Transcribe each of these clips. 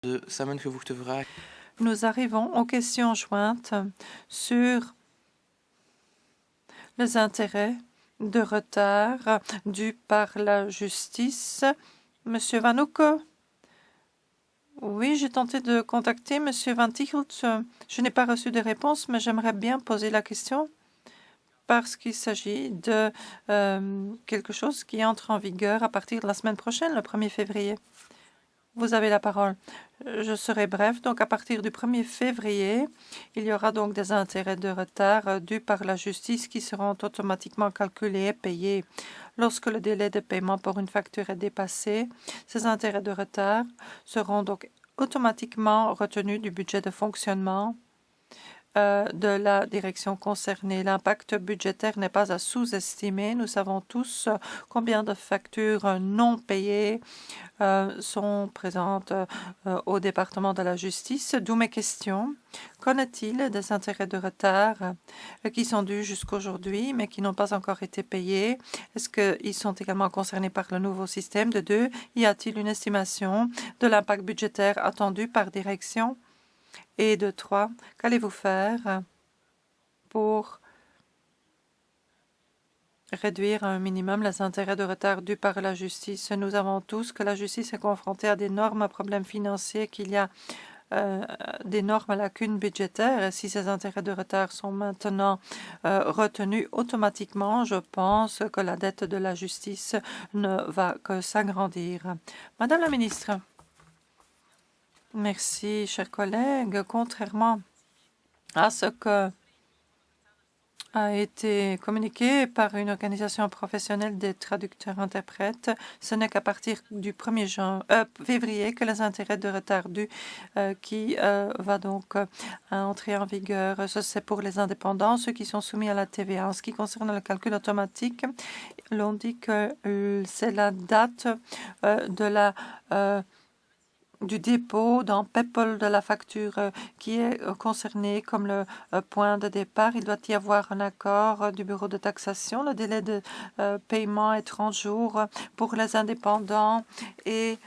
de samengevoegde vraag. Nous arrivons aux questions jointes sur les intérêts de retard dus par la justice. Monsieur Van Hoek. Oui, j'ai tenté de contacter Monsieur Van Tichelt. Je n'ai pas reçu de réponse, mais j'aimerais bien poser la question parce qu'il s'agit de quelque chose qui entre en vigueur à partir de la semaine prochaine, le 1er février. Vous avez la parole. Je serai bref. Donc, à partir du 1er février, il y aura donc des intérêts de retard dus par la justice qui seront automatiquement calculés et payés. Lorsque le délai de paiement pour une facture est dépassé, ces intérêts de retard seront donc automatiquement retenus du budget de fonctionnement de la direction concernée. L'impact budgétaire n'est pas à sous-estimer. Nous savons tous combien de factures non payées sont présentes au département de la justice. D'où mes questions. Qu'en est-il des intérêts de retard qui sont dus jusqu'aujourd'hui mais qui n'ont pas encore été payés? Est-ce qu'ils sont également concernés par le nouveau système? De deux, y a-t-il une estimation de l'impact budgétaire attendu par direction? Et de trois, qu'allez-vous faire pour réduire à un minimum les intérêts de retard dus par la justice? Nous savons tous que la justice est confrontée à d'énormes problèmes financiers, qu'il y a d'énormes lacunes budgétaires. Et si ces intérêts de retard sont maintenant retenus automatiquement, je pense que la dette de la justice ne va que s'agrandir. Madame la ministre. Merci, chers collègues. Contrairement à ce que a été communiqué par une organisation professionnelle des traducteurs-interprètes, ce n'est qu'à partir du 1er février que les intérêts de retard dus qui va donc entrer en vigueur. Ça, c'est pour les indépendants, ceux qui sont soumis à la TVA. En ce qui concerne le calcul automatique, l'on dit que c'est la date de la du dépôt dans PEPL de la facture qui est concerné comme le point de départ. Il doit y avoir un accord du bureau de taxation. Le délai de paiement est 30 jours pour les indépendants et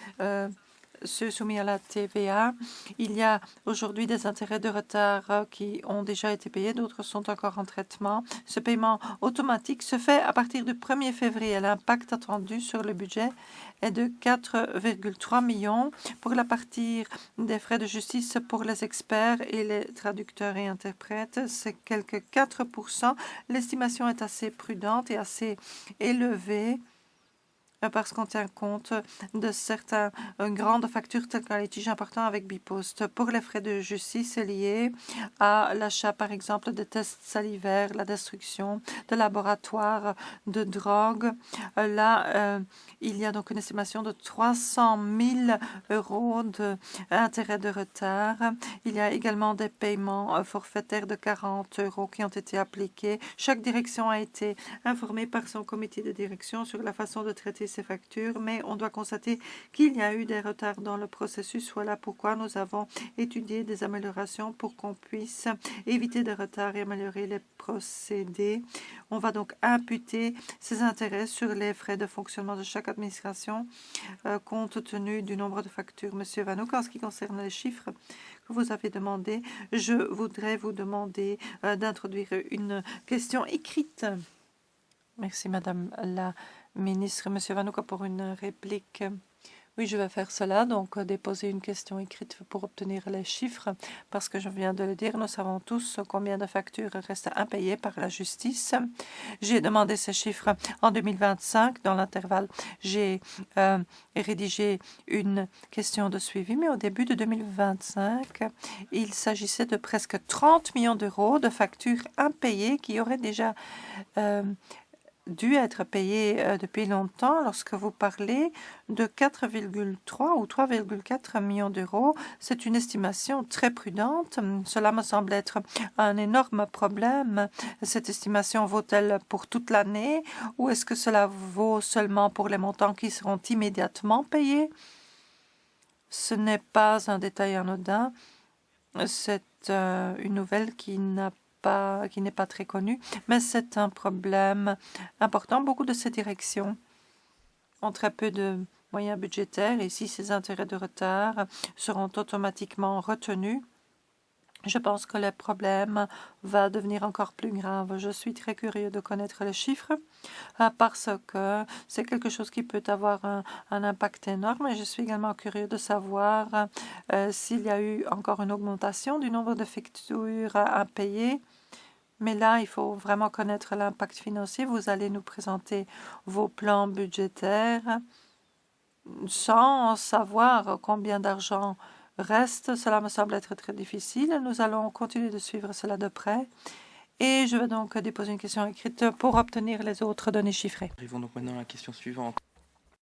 ceux soumis à la TVA. Il y a aujourd'hui des intérêts de retard qui ont déjà été payés, d'autres sont encore en traitement. Ce paiement automatique se fait à partir du 1er février. L'impact attendu sur le budget est de 4,3 millions pour la partie des frais de justice pour les experts et les traducteurs et interprètes. C'est quelque 4%. L'estimation est assez prudente et assez élevée parce qu'on tient compte de certaines grandes factures telles qu'un litige important avec Bipost. Pour les frais de justice liés à l'achat, par exemple, de tests salivaires, la destruction de laboratoires de drogue, là, il y a donc une estimation de 300 000 euros d'intérêt de retard. Il y a également des paiements forfaitaires de 40 euros qui ont été appliqués. Chaque direction a été informée par son comité de direction sur la façon de traiter ces factures, mais on doit constater qu'il y a eu des retards dans le processus. Voilà pourquoi nous avons étudié des améliorations pour qu'on puisse éviter des retards et améliorer les procédés. On va donc imputer ces intérêts sur les frais de fonctionnement de chaque administration compte tenu du nombre de factures. Monsieur Van Hoek, en ce qui concerne les chiffres que vous avez demandé, je voudrais vous demander d'introduire une question écrite. Merci, Madame la Ministre. Monsieur Van Hoek, pour une réplique. Oui, je vais faire cela, donc déposer une question écrite pour obtenir les chiffres, parce que je viens de le dire, nous savons tous combien de factures restent impayées par la justice. J'ai demandé ces chiffres en 2025. Dans l'intervalle, j'ai rédigé une question de suivi, mais au début de 2025, il s'agissait de presque 30 millions d'euros de factures impayées qui auraient déjà dû être payé depuis longtemps. Lorsque vous parlez de 4,3 ou 3,4 millions d'euros, c'est une estimation très prudente. Cela me semble être un énorme problème. Cette estimation vaut-elle pour toute l'année ou est-ce que cela vaut seulement pour les montants qui seront immédiatement payés? Ce n'est pas un détail anodin. C'est une nouvelle qui n'est pas très connu, mais c'est un problème important. Beaucoup de ces directions ont très peu de moyens budgétaires et si ces intérêts de retard seront automatiquement retenus, je pense que le problème va devenir encore plus grave. Je suis très curieux de connaître les chiffres parce que c'est quelque chose qui peut avoir un impact énorme. Et je suis également curieux de savoir s'il y a eu encore une augmentation du nombre de factures à payer. Mais là, il faut vraiment connaître l'impact financier. Vous allez nous présenter vos plans budgétaires sans savoir combien d'argent reste. Cela me semble être très difficile. Nous allons continuer de suivre cela de près. Et je vais donc déposer une question écrite pour obtenir les autres données chiffrées. Arrivons donc maintenant à la question suivante.